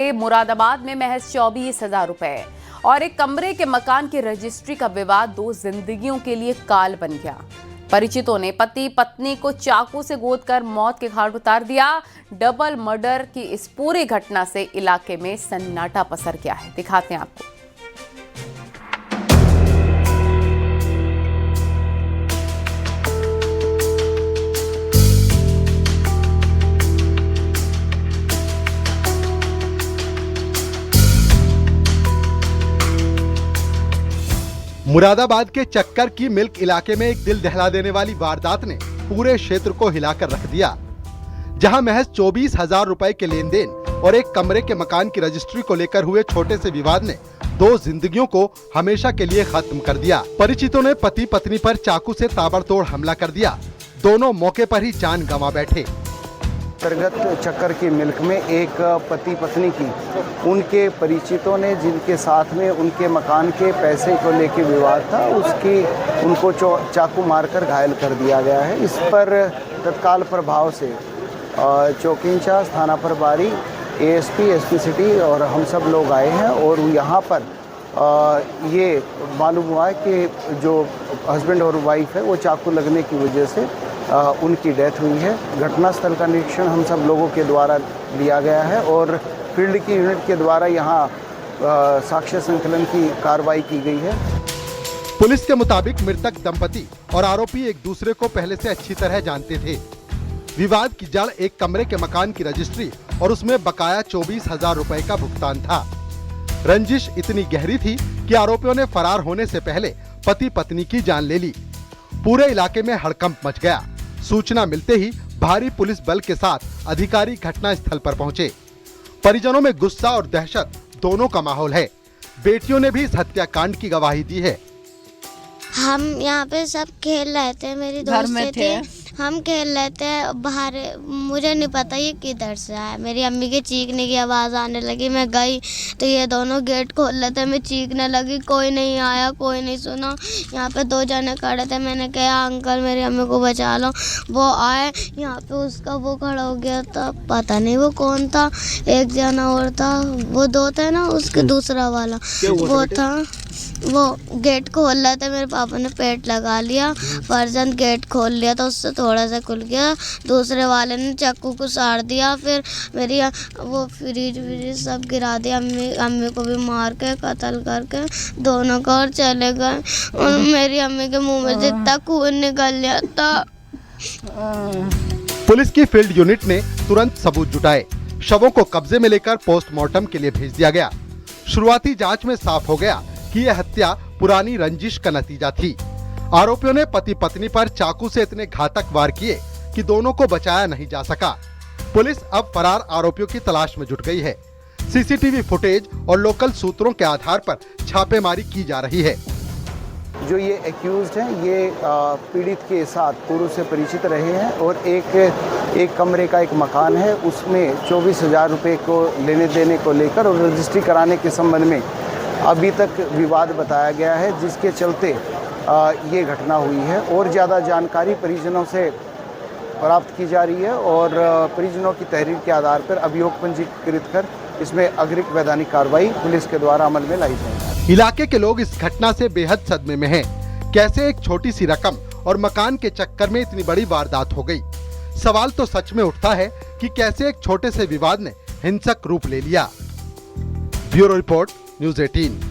मुरादाबाद में महज 24,000 रुपए और एक कमरे के मकान की रजिस्ट्री का विवाद 2 जिंदगियों के लिए काल बन गया। परिचितों ने पति पत्नी को चाकू से गोदकर मौत के घाट उतार दिया। डबल मर्डर की इस पूरी घटना से इलाके में सन्नाटा पसर गया है। दिखाते हैं आपको। मुरादाबाद के चक्कर की मिल्क इलाके में एक दिल दहला देने वाली वारदात ने पूरे क्षेत्र को हिलाकर रख दिया, जहां महज 24,000 रुपए के लेन देन और एक कमरे के मकान की रजिस्ट्री को लेकर हुए छोटे से विवाद ने 2 जिंदगियों को हमेशा के लिए खत्म कर दिया। परिचितों ने पति पत्नी पर चाकू से ताबड़तोड़ हमला कर दिया। दोनों मौके पर ही जान गंवा बैठे। अंतर्गत चक्कर की मिल्क में एक पति पत्नी की उनके परिचितों ने, जिनके साथ में उनके मकान के पैसे को लेकर विवाद था, उनको चाकू मारकर घायल कर दिया गया है। इस पर तत्काल प्रभाव से चौकी इंचार्ज, थाना प्रभारी, एएसपी, एसपी सिटी और हम सब लोग आए हैं और यहाँ पर ये मालूम हुआ है कि जो हस्बैंड और वाइफ है वो चाकू लगने की वजह से उनकी डेथ हुई है। घटनास्थल का निरीक्षण हम सब लोगों के द्वारा लिया गया है और फील्ड की यूनिट के द्वारा यहाँ साक्ष्य संकलन की कार्रवाई की गई है। पुलिस के मुताबिक मृतक दंपति और आरोपी एक दूसरे को पहले से अच्छी तरह जानते थे। विवाद की जड़ एक कमरे के मकान की रजिस्ट्री और उसमें बकाया 24,000 रुपए का भुगतान था। रंजिश इतनी गहरी थी कि आरोपियों ने फरार होने से पहले पति पत्नी की जान ले ली। पूरे इलाके में हड़कंप मच गया। सूचना मिलते ही भारी पुलिस बल के साथ अधिकारी घटना स्थल पर पहुंचे। परिजनों में गुस्सा और दहशत दोनों का माहौल है। बेटियों ने भी इस हत्याकांड की गवाही दी है। हम यहाँ पे सब खेल रहे थे, मेरी दोस्त थे, हम खेल रहे थे बाहर। मुझे नहीं पता ये किधर से आया। मेरी अम्मी के चीखने की आवाज़ आने लगी। मैं गई तो ये दोनों गेट खोल रहे थे। मैं चीखने लगी, कोई नहीं आया, कोई नहीं सुना। यहाँ पे 2 जने खड़े थे। मैंने कहा अंकल मेरी अम्मी को बचा लो। वो आए, यहाँ पे उसका वो खड़ा हो गया था, पता नहीं वो कौन था। एक जना और था, वो 2 थे ना, उसके दूसरा वाला वो था। वो गेट खोल रहे थे, मेरे पापा ने पेट लगा लिया। फर्जंद गेट खोल लिया तो उससे थोड़ा सा खुल गया। दूसरे वाले ने चाकू को साड़ दिया। फिर मेरी वो फ्रिज सब गिरा दिया। अम्मी को भी मार के कत्ल करके दोनों का और चले गए। और मेरी अम्मी के मुंह में जितना खून निकल गया था। पुलिस की फील्ड यूनिट ने तुरंत सबूत जुटाए। शवों को कब्जे में लेकर पोस्टमार्टम के लिए भेज दिया गया। शुरुआती जांच में साफ हो गया कि यह हत्या पुरानी रंजिश का नतीजा थी। आरोपियों ने पति पत्नी पर चाकू से इतने घातक वार किए कि दोनों को बचाया नहीं जा सका। पुलिस अब फरार आरोपियों की तलाश में जुट गई है। सीसीटीवी फुटेज और लोकल सूत्रों के आधार पर छापेमारी की जा रही है। जो ये एक्यूज्ड हैं, ये पीड़ित के साथ पूर्व से परिचित रहे हैं और एक कमरे का एक मकान है, उसमें 24,000 रुपये को लेने देने को लेकर और रजिस्ट्री कराने के संबंध में अभी तक विवाद बताया गया है, जिसके चलते ये घटना हुई है। और ज़्यादा जानकारी परिजनों से प्राप्त की जा रही है और परिजनों की तहरीर के आधार पर अभियोग पंजीकृत कर इसमें अग्रिम वैधानिक कार्रवाई पुलिस के द्वारा अमल में लाई जाएगी। इलाके के लोग इस घटना से बेहद सदमे में हैं। कैसे एक छोटी सी रकम और मकान के चक्कर में इतनी बड़ी वारदात हो गई। सवाल तो सच में उठता है कि कैसे एक छोटे से विवाद ने हिंसक रूप ले लिया। Bureau report, news 18।